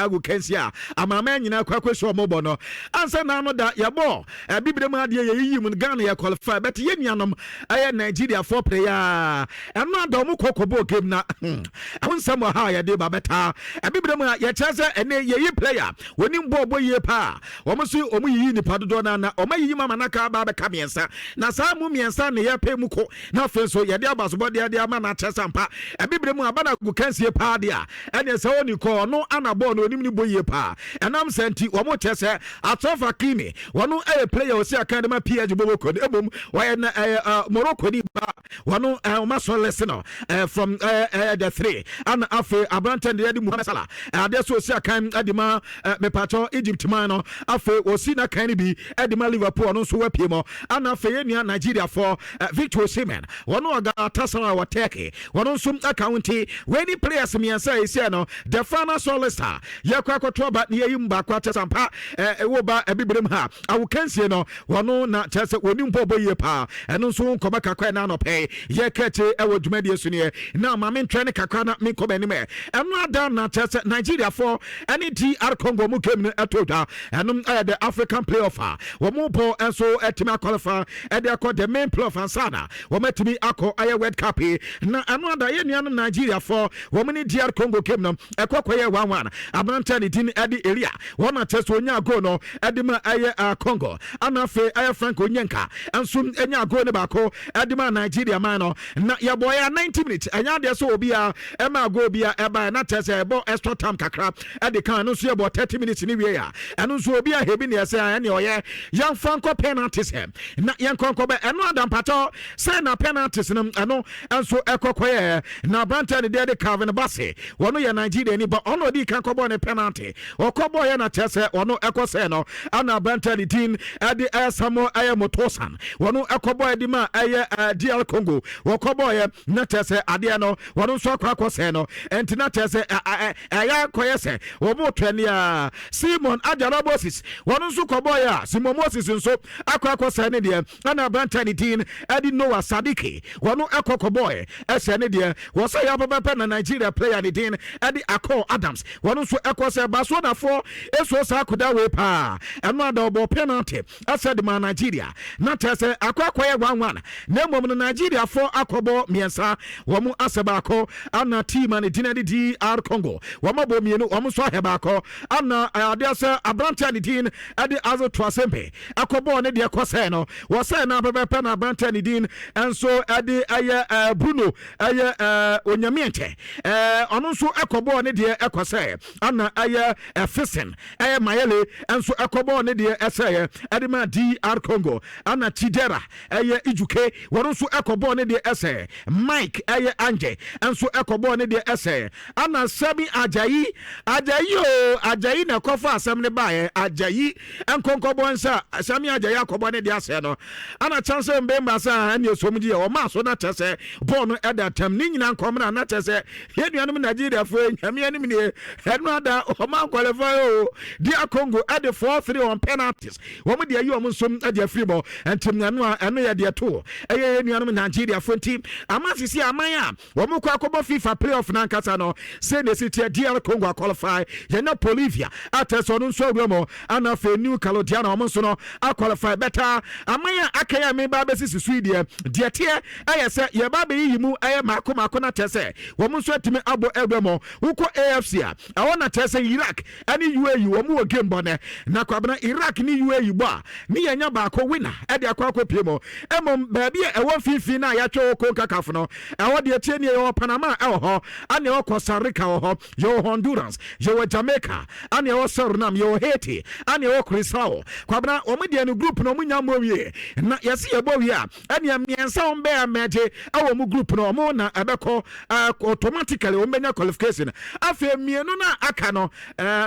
agu kensia amama nyina kwakweso mobo no ansa na no da yabo bibire mu ade ye yim Ghana ye qualify but ye nuanom aye Nigeria for player eno ado mu kokobo game na ahonsam ha ye de babeta bibire mu ye chese ene ye player woni mbo ye pa omo so omo yi nipa dodo na omayi mama naka ba be kamiensa na sa mu miensa ne ye pe mu ko na fe so ye de abaso de ama na chese mpa bibire mu abana gu kensie pa de a ene se oni ko no anabo no onim ni boye pa enam senti omo chese atofa kini wono player o se akadema PH bobo ko ebom why na Morocco ni ba wono maso lesson from the 3 and afi abranten de Muhammad Salah ade so se akan adima mepacho Egypt man no afi osi na kan bi adima Liverpool no so wapie mo and afi enua Nigeria for Victor Osimhen wono aga tasara wa Turkey wono sum accounti when players me say say no the final solista yakwa kwato ba ne yim ba kwata sampa wo ba ebibrem ha awu kansie no wono na chese woni mpobo ye pa eno so nkoba kakwa na no pe ye kache ewo dwumadi esune na ma me ntwe ne kakwa na me koba ni me eno ada na chese Nigeria for any DR Congo mu kem etoda eno the African playoff wo mu po enso etima qualify de akọ the main playoff ansana wo metimi akọ aye World Cup na eno ada ye nua no Nigeria for wo mu ni DR Congo kem no ekwakoye 1-1 abranta ni din edi area wona chese onya go no edima aye Congo anafe aye Franco Nyenka ensum enya go ne bako edima Nigeria man no na ya boya 90 minutes enya de so obi a ema go obi a eba na tese ebo extra time kakra edi kan no so ebo 30 minutes ni wie ya eno so obi a hebi ne ese ene oye yan Franco penalties hem na yan konko be eno adam pato say na penalties no eno enso ekokoye na branta ne de Calvin Bassey wono ya Nigeria ni ba ono di kan kobo ne penalty okobo ya na tese ono ekose no ana branta ne tin edi Samo aye Motosan wono ekobo edima aye DR Congo wokobo ye na tese ade no wono so akose no entina tese aya koyese wo bo twani a Simon Ajarabosis wono so kobo ya Simon Moses nso akose ne de ana branta ne tin edi Noah Sadiki wono ekokobo ye ese ne de wo say ya papa na Nigeria player ne tin edi Akol Adams wono so ekose baso da fo eso sa koda we pa eno ada obo penalty ased ma Nigeria na tese akwakoye 1-1 na mom no Nigeria for akobo miensa womu aseba akọ ana team and dinadi DR Congo womo bo mienu womu so heba akọ ana adese abrante ani din ade azo twasempe akobo ne de kose no wo say na bebe na abrante ani din enso ade aye Bruno aye onyamienche ono so akobo ne de ekose ana aye Fisen aye Mayele enso akobo ne de eseye ade ma DR Congo ana Chidera eye Ijuke woronso ekobo ne de ese Mike eye Anje enso ekobo ne de ese ana Sami Ajayi na kofa asem ne bae Ajayi enkonkobo nsa Sami Ajayi akobo ne de ase no ana chance mbemba sa ene osomdi o ma so na tese bonu eda tam ni nyina nkomna na tese yeduanum Nigeria fo nyame anim ne enu ada o ma qualify o DR Congo at the 4-3 on penalties wo mo de ayi o mo som ade free ball entim nanu a eno ye de to eye nuanum Nigeria fo team amasisi amanya wo mo kwa akobo FIFA playoff na nkasa no say ne city DR Congo qualify ye na Bolivia ateso no so agwemo ana fe New Caledonia o mo so no qualify better amanya akaya me ba besisi Sweden de tie eye se ye ba be yimu eye mako na tese wo mo so atime abo agwemo uko AFC a wona tese Iraq ani UAE wo mo game bone na kwabena Iraq ni UAE bo ni yenya ba ko winner e de akwa piemo emom ba bia e won fifi na ya twa ko kakafo no e wo de tie ni e Panama e ho ani e Costa Rica ho yo Honduras yo Jamaica ani e Suriname yo Haiti ani e Curacao kwabena o mo de no group no mo nya mo wie na yesi e bo wie ani amiensa on be ameje awo mo group no mo na ebeko automatically o menya qualification afi mienu na aka no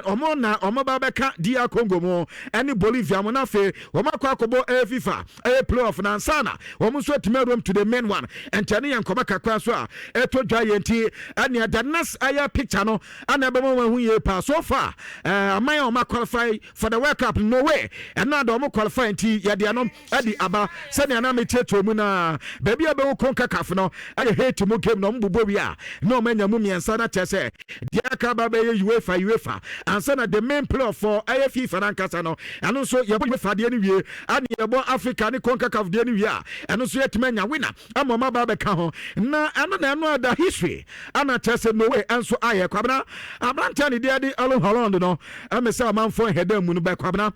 omo na omo ba beka DR Congo mo ani Bolivia mo na fe o makwa akobo FIFA playoff na sana omo so timerum to the main one entane yankoma kakwa so a eto dwa yenti ani adanas aya picture no ana be mo hu ye pa so far amay o ma qualify for the World Cup no way and na do mo qualify nti ye de anom adi aba se ne na meteto mu na ba bia be wo konka kaf no aye hate mu game no mbubo wi a no manya mu miensa na tese dia ka ba be ye UEFA and say na the main player for FIFA nankasa no eno so yebo UEFA de ni wie ani yebo Africa ni CONCACAF de ni wie eno so yetimanya winner amoma ba be ka ho na eno da history ana chese no way enso aye kwabna abranta ni de Erling Haaland no amesa manfo heda mu no be kwabna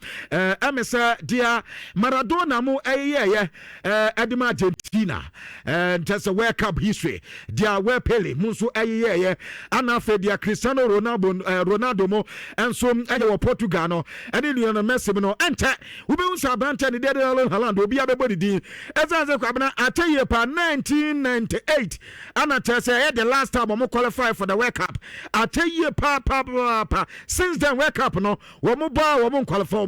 amesa dia Maradona mu ayeye edima Argentina just a World Cup history dia we Pele mu so ayeye ana fe dia Cristiano Ronaldo mo enso aye Portugal no ene Lionel Messi no ente we be unsa abranta ni de Erling Haaland obi abebodi din ezaze kwabna ateye pa 1998 ana chese the last time we qualify for the World Cup ateye pa since then World Cup no we qualify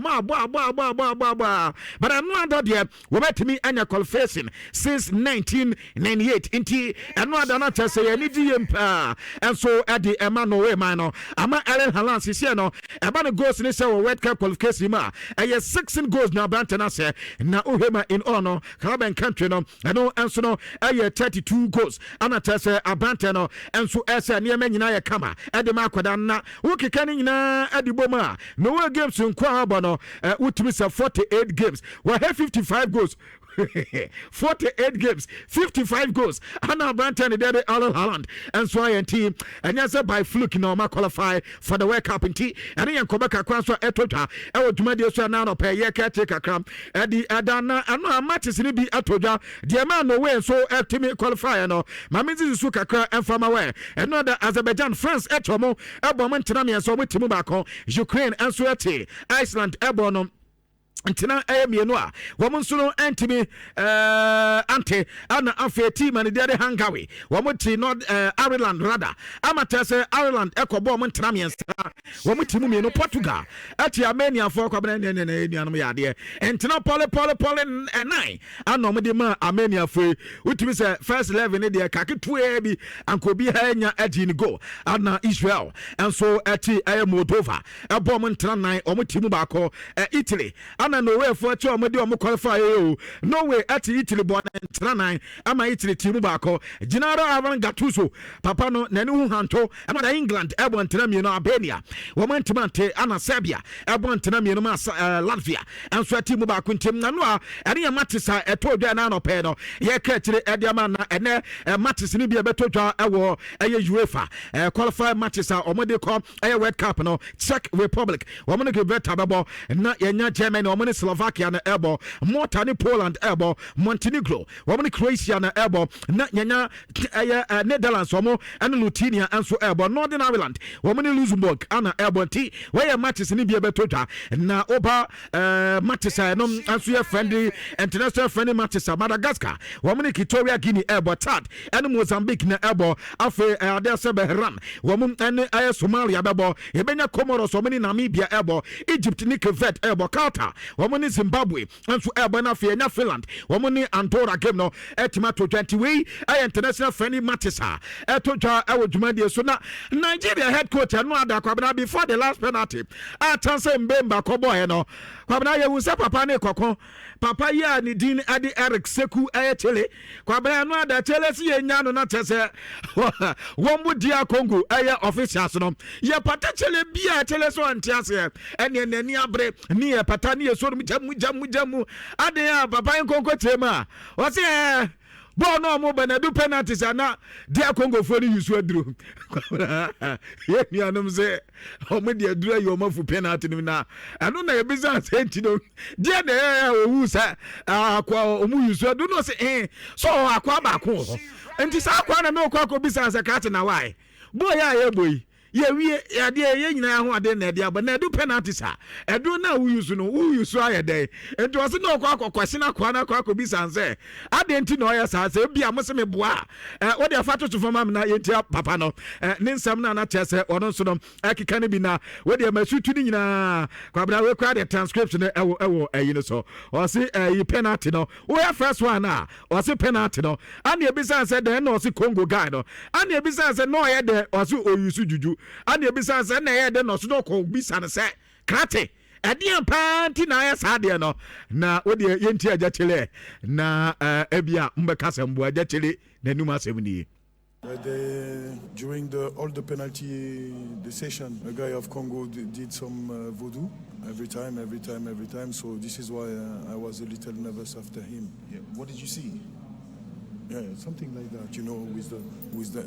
but I know that there we met me anya qualification since 1998 inti eno adana chese ye ni diem pa and so at the Emmanuel way man no ama Erling Haaland sisi no eba no goals ni say World Cup qualification ma 16 goals na brant na say na uhema in honor Caribbean country no eno enso no 32 goals ana chese abante no enso ese ne ma nyina ye kama e de ma akwada na wokeka ni nyina adiboma no we games nko abono utimi say 48 games we have 55 goals 48 games 55 goals Anna Branton and Erling Haaland and so I team and yes by fluke no ma qualify for the World Cup in tea and then Kobaka Kwanso Etoja I would do so now pay ye take a cram at the Adana and no matches in be Atoja the man no way so team qualify no Mamizi Suka and from away another Azerbaijan France Etomo Eboman Tinami so with Timubako Ukraine and Sueti Iceland Ebono Antina mienu a womo nso no antimi ante ana afa team and the Hungary womo ti not Ireland rather amata say Ireland ekobo mo ntena miensa womo ti mu mienu Portugal ati Armenia for kwabena ne nuanom ya de entina pole 9 ana mo de ma Armenia for utimi say first 11 de kaketu bi ankobi ha nya adi ni go ana Israel and so ati Moldova ebo mo ntena 9 omo ti mu ba ko Italy no way for two omodi omo qualify no way at Italy born nine ama Italy team baako Gennaro Gattuso papa no nani hu hanto ama England ebon tenami no Albania woman timante ana Serbia ebon tenami no Latvia and so team baako ntim na no a ene matisa etodwa na no pe no ye ka kire ediama na ene matisa ni bia betodwa ewo eye UEFA qualify matisa omodi ko eye World Cup no Czech Republic woman go better babo na yenya Germany woman Slovakia na ebo Malta ni Poland ebo Montenegro woman Croatia na ebo na nyanya Netherlands woman and Lithuania and so ebo Northern Ireland woman Luxembourg ana ebo ti where matches ni bia betodwa na oba matches no anso ye friendly international friendly matches Madagascar woman Equatorial Guinea ebo Chad and Mozambique na ebo afi ade se Bahrain woman and Somalia bebo ebenya Comoros woman Namibia ebo Egypt ni Cape ebo Qatar woman Zimbabwe and so ebo na fi Finland woman Andorra game no etima to 20 we international friendly matches etoja ewo dwumade so na Nigeria head coach no ada kwabena before the last penalty chance mbemba ko boy no kwabena ye wusa papa ne kokon papa ya ni din ade Eric Seku Chile kwabena no ada Chile si enya no na tese wombu dia Congo officials no ye pata Chile bia Chile so antiase ene nani abre ni ye pata ni ye so jamu ade ya papa en Congo tema o se bo no mo benadu penalties ana dia Congo fo ni yusu aduro ye nuanom se o mo dia aduro yo mafu penalty ni na anu na ye business enti no dia na owu sa akwa o mu yusu aduro no se so akwa ba ko ho enti sa akwa na me okwa ko business ka na why boy ya ye boy ye wie ya de ye nyina ho ade na de aba na do penalties edu na wu use ayede enti o se na kwasi na kwa na kwa bi sanse ade enti na oya sa se bia mo se me boa wo de afa to fama na ye tia papa no ne nsam na na chese ono so no akika ne bi na wo de masutu ni nyina kwa bra we kwa de transcription ewo ayi no so o se yi penalty no wo ya first one na o se penalty no ane e bi sanse de na o se Congo guy no ane e bi sanse no ye de o se o use juju and you besides and the no so ko bisa say krate edian panti na ya sade no na wo de yenti aja chele na ebia mbeka sembo aja chele na numa asem ni During all the penalty session, a guy of Congo did some voodoo every time. So this is why I was a little nervous after him. Yeah. What did you see? Yeah, something like that. You know, with the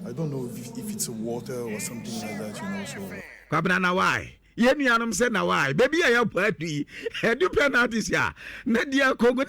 I don't know if it's a water or something like that. You know, so. Kwabena why? Yenianum said na why? Baby, I have party. Do penalties ya. Nadia Congo.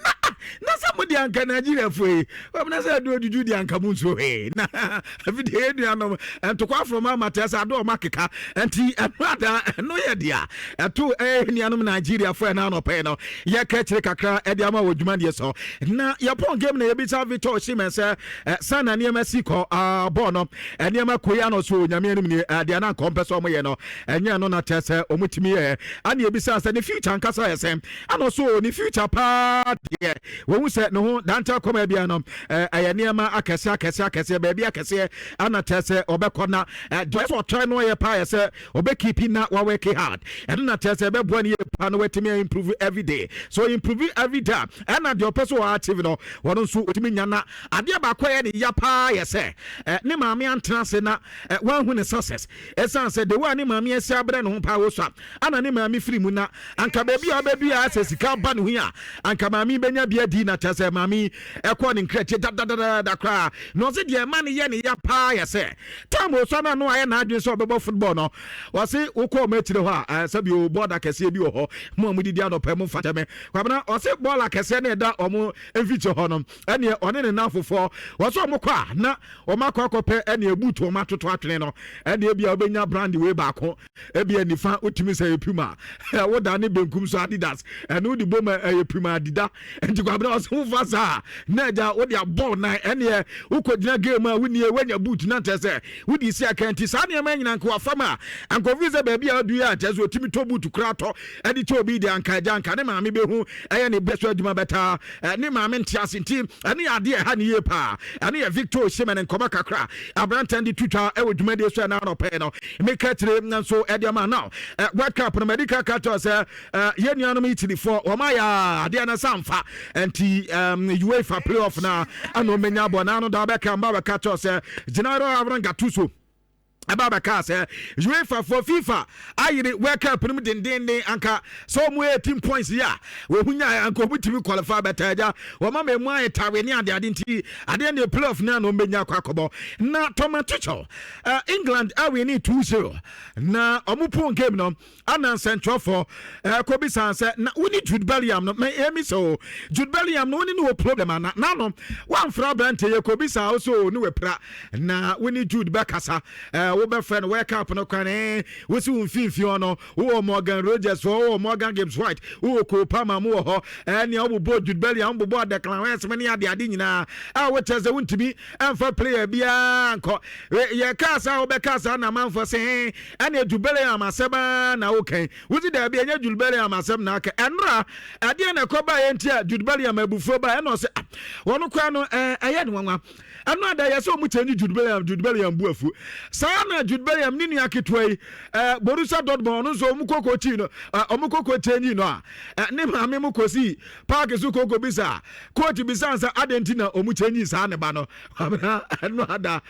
Na somebody anka Nigeria free. Wabna say do the anka munso he. Na every day no and to kwa from matters ado makeka enti another no ye dia. To nianum Nigeria free na no pay no. Ye ka kire kakra e dia ma wodwuma de so. Na ye pon game na ye bi sa Victor Osimhen say sana niam siko ball no. Niam koya no so nyame anim ni dia na kompeso mo ye no. Enya no na tese omutimi ani ebisa say the future nkasa yesem and so the future part yeah when we say no danta come bia no ayaniama akese baby akese ana tese obekona just what try no ye pa say obekeep na wa work hard and na tese be bo ni pa no wetimi improve every day so improve every day and the person who active no wono so otimi nyana ade ba kwaye ne ya pa ye say ne maame antena se na wan hu ne success esan say the one ne maame asi abre ne ho pa wo so ana ne maame firi mu na anka baby a sesika ba ne hu a anka maame benya bia di na tese maame ekọ ne nkrete da kra no se de ma ne ye ne ya pa ye say time wo so na no aye na adwen so obebo football no wo se wo ko ma tire ho a sabi o border kese bi wo ho mo amudidi adopɛ mo fatame kwabena wo se ball akese na da omo enfiche ho no ene one ne nafofo wo so mo kwa na o makɔkɔpɛ ene ebutu o matoto atwene no ene bia obenya brand we baako ebia nifa otimi say puma wo da ne benkum so Adidas ene wo di boma puma adida enti kwabena wo se wo fasa na ja wo di ball na ene wo kodina game a woni wanya boot na tese wo di si akanti sa ne ma nyina nko afama anko visa baby a du ya tese otimi to boot krato edi to bi di anka janka ne maame be hu ne beso aduma beta ne maame ntiase nti ne ade ha ne ye pa ne Victor Osimhen nkoma kakra abranta ndi tutwa dwuma de so na no pe no me katire nso ede ma now World Cup no medical carto say ye nuanom Italy for o ma ya ade na samfa enti UEFA playoff na ano menya bona no da be kan ba carto say Gennaro Abrangatuso Ababa say UEFA for FIFA ayire World Cup no dendende anka so mu 18 points ya we hunya anka obutimi qualify betaja wo ma memu aye tawe ni ade nti ade ne playoff na no menya kwakobo na Tomato England awe ni 2-0 na omupo game no anan central for Kobe Sanse na woni Jude Bellingham no me emi so Jude Bellingham no woni no problem na no one fra brand ye Kobe Sanse also no we pra na woni Jude Bekasa wo be friend wake up no kwane wo si unfinfi ono wo Morgan Rogers wo Morgan Gibbs White wo ko Palmer mo ho ene obo Jude Bellingham bo Declan Rice mani ade nyina a wo teze wuntimi emfa player bia nko ye kasa wo be kasa na manfo se ene Jude Bellingham aseba na okay wo si da bia nya Jude Bellingham asem na aka enra ade na ko ba ye ntia Jude Bellingham abufo ba ene o se wono kwa no eye ne wanwa anu ada ye so mu change Jude Bellingham bu afu sa na Jude Bellingham ni nua ketoi Borussia Dortmund no so omukoko chi no omukoko change no a ne maame mu kosi park so koko bisa coach bisa sa Argentina omu change sa ne ba no anu ada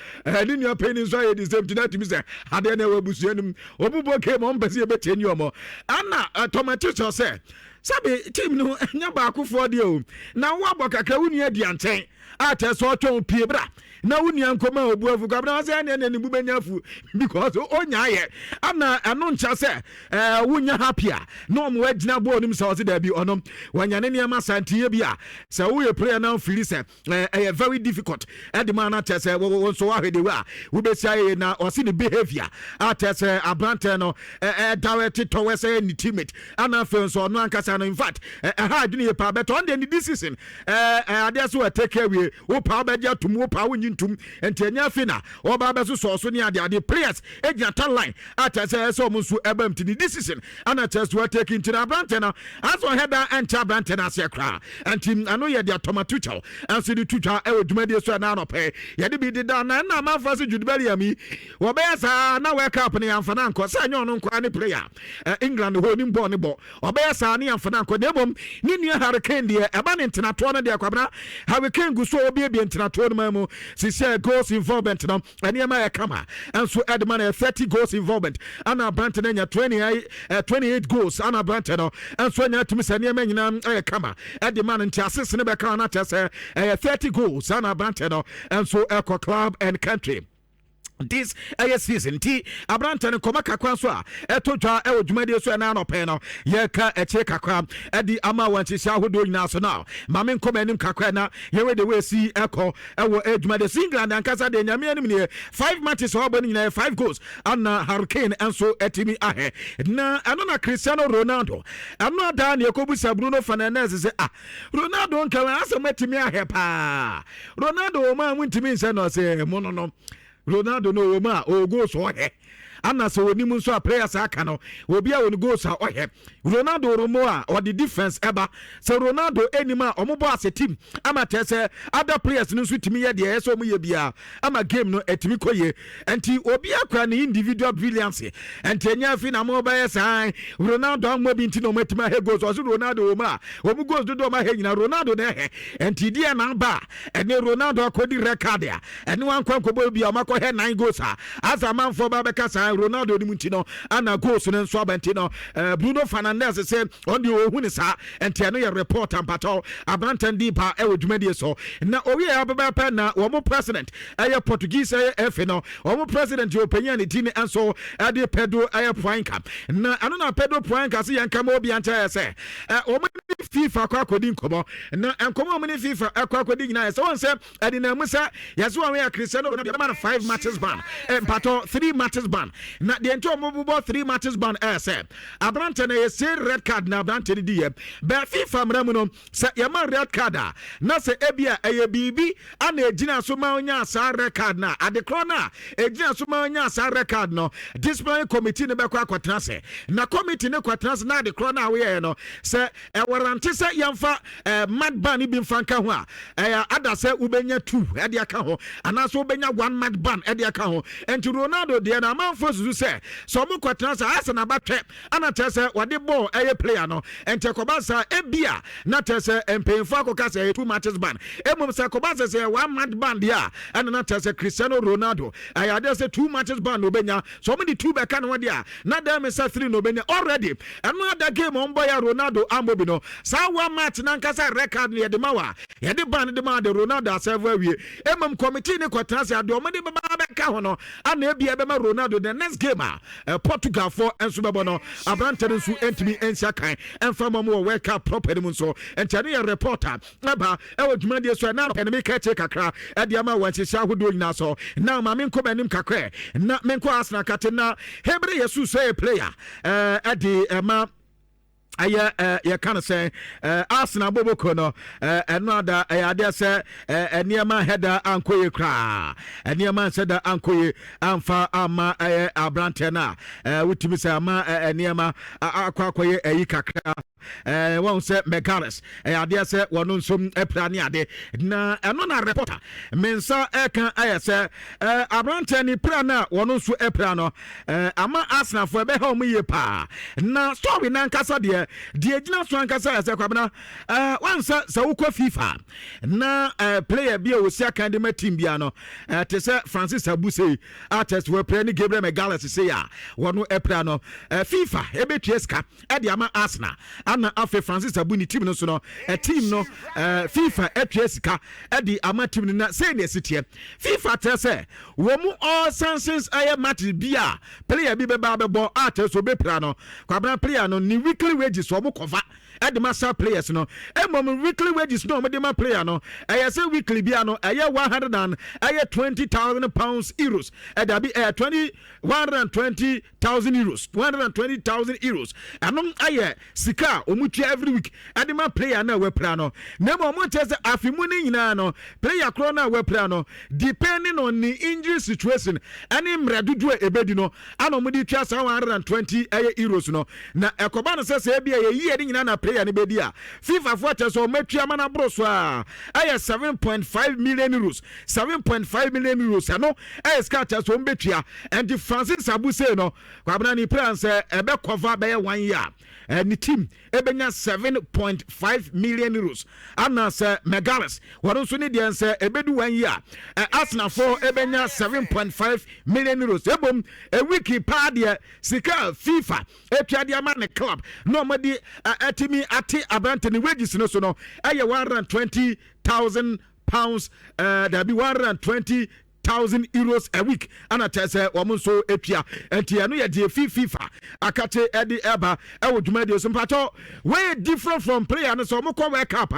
ni nua penin so ye the same to that bisa ade na wabusuanum obubo ke mo mpese be change omo ana Tomato so say sabe team no nya ba akofo de o na wo abokakra wuni adi anten ate so twon pie bra na wuni ankoma obu afu kwabra say na ni bu benya afu because onya ye ana anu ncha say wunya happier no mo agina bo nim say da bi onom wanya ne niam santie bia say wo ye prayer now feel say very difficult and the man ate say wo so wa hede wa wo be say na o see the behavior ate say abrante no direct to we say ni teammate ana fe so no ankasa no in fact ha adwene ye pa beto on the decision ade so take away wo pa ba dia tum wo pa wo nyintum entenya fina wo ba be so ni ade players egina tan line ata say so mo so ebam ti decision ana test we take into the brand na as on header enter brand na se kra antim ano ye dia Tomato anso di tutwa e odumade so na no pe ye de bi dida na na ma fa so Jude Bellingham wo be sa na World Cup ni amfana nko sa nyo no nko ani player England ho ni ball ni ball wo be sa ni amfana nko de bom ni nua Hurricane de eba ni internato no de akwabra Hurricane gu so obi ntenato no mamu sisi goals involvement no eniema e kama enso Edman 30 goals involvement ana Brante nya 28 goals ana Brante no enso nya tumi se eniema nyina e kama Edman nti assist ne be ka na tese 30 goals ana Brante no enso eco club and country this season ti abrante ne koma kakwa so a etodwa e odwumade so na no pe no ye ka eche kakwa edi ama wanchisia hodo nyina so na mame nkoma anim kakwa na ye we the way see eko ewo edwumade England ankasa de nyame anim ne 5 matches obo nyina 5 goals ana Hurricane enso etimi ahe na ano na Cristiano Ronaldo ano da na ekobusa Bruno Fernandes se Ronaldo nkawa asem etimi ahe pa Ronaldo ma muntimi nse no se mono no Ronaldo no ma o go so he ana so oni mu so a players aka no obi a oni go so he Ronaldo romo a or the defense eba so Ronaldo enima omobo as team ama tese other players no so timi ye de so mu ye bia ama game no etimi koye enti obi akwa ni individual brilliance enti enya fi na mo ba yes Ronaldo am bi nti no matima he goals so Ronaldo ma omu goals do ma he nyina Ronaldo na he enti dia na ba ene Ronaldo akodi record a ene wan kwankwo bi amakọ he 9 goals a as a man for ba be kasa Ronaldo ni munti no ana goals no so abanti no Bruno Fernandes say on the ohun sa enti no ye report ampato abrantan di pa e wodwumadi so na owi e ababa pa na wo mo president eye Portuguese eye no wo mo president yo panya ne tin enso ade Pedro eye Poinca na ano na Pedro Poinca se yanka ma obi anta say wo mo FIFA akodi nkomo na enkomo mo ni FIFA akodi nyina say won say ade na musa yaso wa ya Cristiano Ronaldo man 5 matches ban empato 3 matches ban na de ento mo bo 3 matches ban say abrante na say red card na abrante di ye be FIFA mramu no say yama red card na say ebia eye bibi ana ejina so ma onya sa red card na adekro na ejina so ma onya sa red card no disciplinary committee ne be kwa kwatena say na committee ne kwatena say na adekro na we no say e warranty say yamfa mad ban bi mfanka ho a ada say ubenya 2 e de aka ho ana so ubenya 1 mad ban e de aka ho enti Ronaldo de na manfo susu say so mo kwatena say Arsenal batwe ana tese wade ball eye player no enti kobasa ebia na tese empemfo akoka say 2 matches ban emom say kobasa say 1 mad ban dia ana na tese Cristiano Ronaldo ayade say 2 matches ban no benya so mo di 2 beka no dia na dem say 3 no benya already eno other game on boy Ronaldo amobi no sa 1 match na nkasa record ne de mawa ye de ban de ma de Ronaldo aserve wie emom committee ne kwatena say ade o mo de baba beka ho no ana ebia be ma Ronaldo the next game Portugal for enso bebo no abrante nso entimi ensia kan emfa mo World Cup proper mu nso entani ya reporter aba ewodwumadi so na pen me kache kakra ade ama wanchisia hodo nyina so na ma menko banim kakra na menko Arsenal katena Hebre Yesu say player ade ma aya ya kana say Arsenal boboko no enoda ade say eniema header ankoye kra eniema seda ankoye amfa ama abrante na wutimi say ama eniema akwakoye ayi kakra won say Megares ade say wono nsom eprane ade na eno na reporter mensa eka aya say abrante ni prana wono nso eprano ama Arsenal fo be ha omuye pa na story na nkasa de ejina so ankasa ya kwabena wansa sa ukọ FIFA na player bia osia kan de ma team bia no te se Francis Abuse artist we play ni Gabriel Megales say ya wono epra no FIFA ebetueska e de ama Arsenal ana afi Francis Abu ni team no so no team no FIFA etueska e de ama team no na say na sitie FIFA te se wo mu all sanctions aye match bia player bi be ba be bo artist we be pra no kwabena player no ni weekly wages so cover at the master players no emom weekly wages no the man player no I say weekly bia no I 120,000 pounds euros e da bi 120,000 euros 120,000 euros anom aye sika omutua every week at the man player na we play no nemo mo tese afimu ni nyina no player kro na we play no depending on the injury situation ani mradudu ebedi no anom di twa 120 euros no na ekoba no se bia ye yie ni nyina na player ni bedi a FIFA for so matua mana broso a 7.5 million euros 7.5 million euros ano skata so mbetua and the Francis Abuse no kwabna ni plan say ebe cover be 1 year ni team ebenya 7.5 million euros ana se Megalis wɔn nso ne deɛ nse ebedu 1 year Arsenal for ebenya 7.5 million euros ebom a wiki pa deɛ sika FIFA etua de ama ne club no madi atimi ate abante ne wages no so no ɛyɛ 120,000 pounds there be 120,000 euros a week and at so epia and tiano ya de FIFA akate edi eba e wo dwuma de so mpato way different from player no so mo ko work up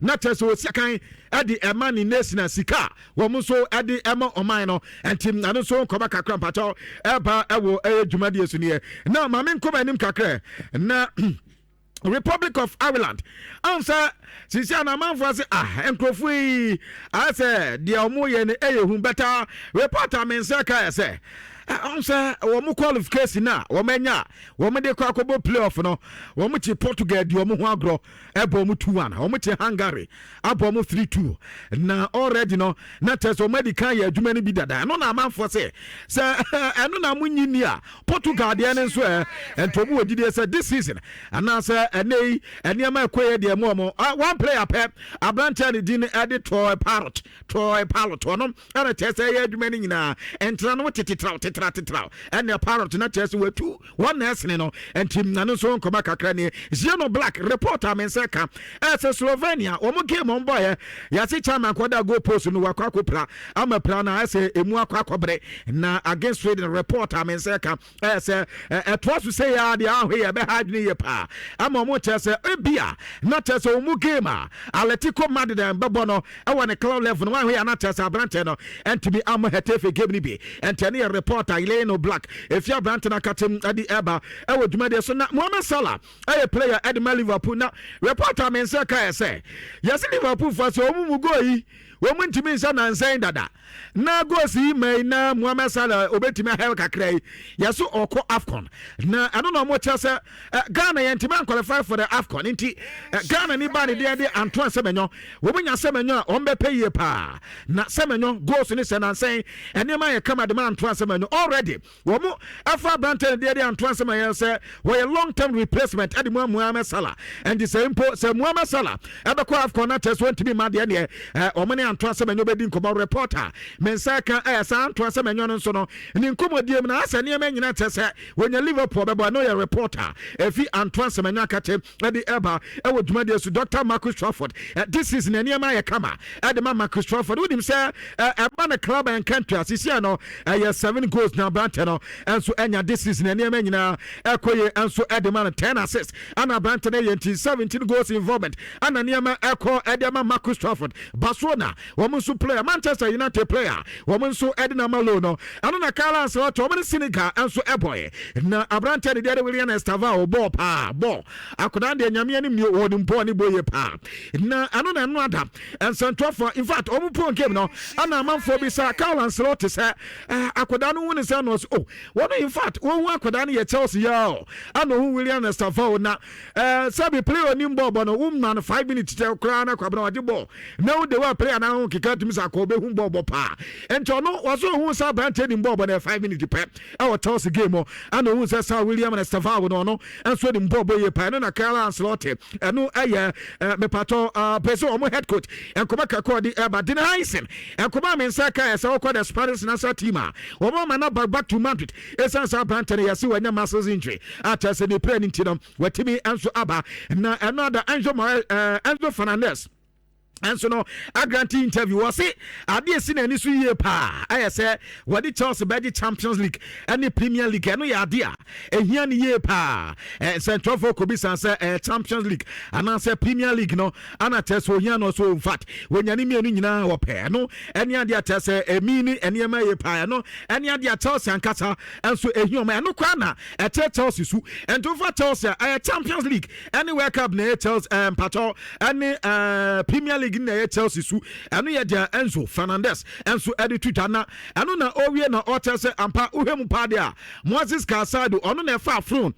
na so siakan edi ema ni national sika wo so edi ema oman no and team na so ko ba kakra mpato eba e wo dwuma de so ne na ma men ko ba nim kakra na Republic of Ireland answer sisi na manfo say enkrofo yi say dia omo ye ne eyehu better reporter men say ka say answer wo qualification na wo manya wo de kwa kobo playoff no wo chi Portugal di omo ho agro ebo mo 2-1 wo chi Hungary abo mo 3-2 na already no na test wo medical ya adwuma ni bi dada no na manfo say eno na munyi ni a Portugal de ne so entobu odidi say this season and say enei eniama ekoye de mo one player pep abrante ne din edi Troy Parrott no na test ya adwuma ni nyina entra no tetra and the Parrott na test we 2-1 nesne no and team na no so nkoma kakra ne Zeno Black reporter men seka Slovenia omo game on boy ya se chairman kwada go post no wakwa ama pra na ase emu akwakobre na against Sweden reporter men seka it was to say ya the ahwe ya be hard ni pa ama omo test ebia na test omo game Atletico Madrid and Babono e won the club level no ahwe ya na test abrante no and to be ama hetefe game ni bi and tell a reporter Zeno Black if you abrante na katem adi eba e wo dwuma de so na Mohamed Salah a player at Liverpool na reporter men seka say yes Liverpool for so omo go yi women to me son and saying that na go see me na Mohamed Salah obetimi hel kakrai yaso oko AFCON na I don't know much say Ghana yentiman qualify for the AFCON inti Ghana ni ba ne de Antoine Semenyo women Semenyo ombe pay pa na Semenyo goes ni say and saying enema ye come the Antoine Semenyo already womo afa Branton de Antoine Semenyo say we a long term replacement at Mohamed Salah and the same say Mohamed Salah abekwa AFCON na test want to be mad there omene Antoine Semenyo be din komo reporter mensaka Antoine Semenyo no so no ni nkomodiem na asa ne ma nyina tese when Liverpool be no your reporter efi Antoine Semenyo akate the eba e wo dwuma so Dr. Marcus Trafford this is ne ma ye kama adema Marcus Trafford wodim say eba na club and country asisi no 7 goals na Brante no enso enya this is ne ma nyina ekoye enso edema 10 assists ana Brante na 17 goals involvement ana ne ma eko edema Marcus Trafford Barcelona woman so player Manchester United player woman so Edna Malo no ano na Carlos so to woman Senegal enso eboy na Abrante de there William Estava ball pa ball akodan de nyame ani mi wodum ball ni boye pa na ano na no adam and central for in fact omu pon game no ana manfo bi sa Carlos so to say akodan no woni say no oh one in fact won akodan ye Chelsea ya ano hu William Estava na sabi play oni ball no man 5 minutes te kra na kwabra odi ball na wo de wa player na ho kika tumi sa ko be hu ball pa ento no waso hu sa Brante ni ball na 5 minutes pe our toss game ano hu sa William Estava no enso di ball boy pa no na Carlo Ancelotti eno aye me pato person omo head coach enkoma kako di eba din Heisen enkoma men saka esa okọ the Spanish national team omo man back to Madrid esa sa Brante ya si wanya muscles injury ata se ni play ni tinam watimi enso aba na another Enzo Fernandez and so no a grantee interview was it I did see any year pa I say what the Chelsea by the Champions League and the Premier League no idea a year pa and Central for could be Champions League and I say Premier League no and I test so here no so in fact when you need na or pair no any idea test a mini and ye may pa no any idea Chelsea and Kata and so a human no kwana a Chelsea su and over Chelsea a Champions League anywhere cup na Chelsea pato any Premier League League na Chelsea su eno ye dia Enzo Fernandez enso edi Twitter na eno na owie na otel se ampa uhemu pade a Moses Casado ono na efa phone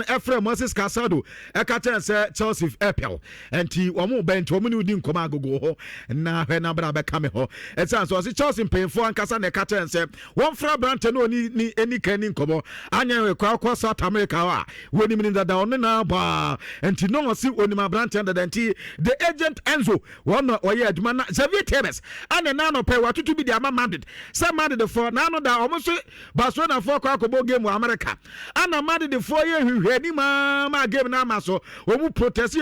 efra Moses Casado eka chen se Chelsea epel enti omo bent omo ni udi nkoma agogo ho na hwe na bra be kame ho esan so Chelsea payfo ankasa na eka chen se won fra brante no ni eni kani nkomo anya we kwa South America wa woni mini dada ono na ba enti no si onima brante dada enti the agent Enzo one oye aduma na Xavier Tebes ane na no pay watutu bi di ama Madrid say Madrid for na no da omo so Barcelona for kwa kobo game wa America ana Madrid for ye hwehwe ni ma game na ma so omu protest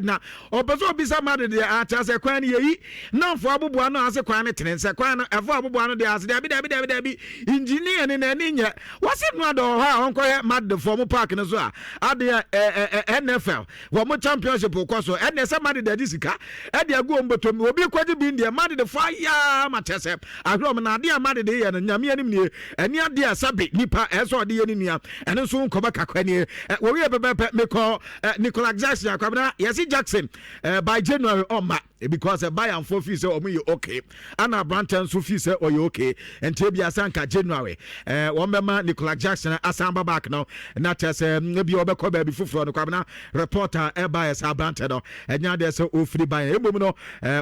na obeso obisa Madrid a cha se kwan ye na fo abubu ano ase kwan ne tenense kwan no efo abubu ano de ase bi engineer ne na ni nya wase no ado ha onko ye Madrid for mu park ne so a ade NFL wo mu championship ko so ene se Madrid de disika ade agu ombotom obi kwaji bi ndie Madrid for ya matese ahro na ade Madrid ye no nyame anim nie eni ade asabe nipa eso ade ye ni nua ene so nkoba kakwani wo we bebe meko Nicolas Jackson akwabna yesi Jackson by January oma because Bayern for fee say omo okay ana Branton so fee say oye okay enti bia sanka January won bema Nicolas Jackson asamba back now na tese bi obekọ ba bi fufuro no kwabna reporter by sa Branton no enya de say ofri Bayern ebom no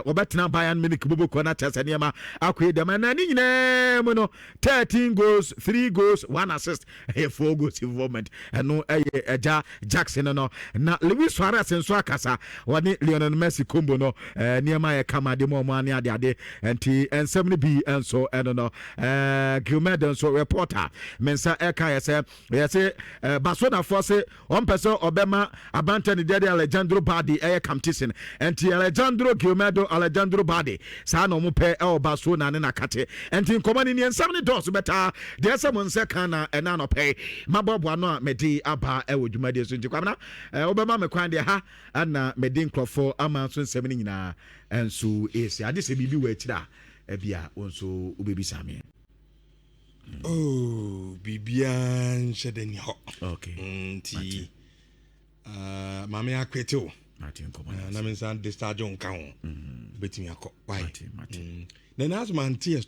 obetena Bayern Munich boboko na tese niema akwe dem na ni nyina mu no 13 goals 3 goals 1 assist 4 goals involvement eno eja Jackson no na Luis Suarez nso akasa woni Lionel Messi combo no niema ye kama de mo ane ade enti ensem ne bi enso eno no Gilmed nso reporter mensa eka yese Barcelona force on person obema abante ne de Alejandro Balde competition enti Alejandro Balde sa no mo pe e Barcelona ne nakate enti nkomani ni ensem ne dos beta de ese mo nse kana ena no pe mabobo ano a medi aba e wodwumade so nti kwamna obema me kwan de ha ana medi nkrofo ama so nsem ne nyina enso esi ade se bibi wa akira bia wonso ubebisa me bibian shedeni ho okay nti mame akwete o na mensan discharge on kan ho betimi akọ why na nazo man tie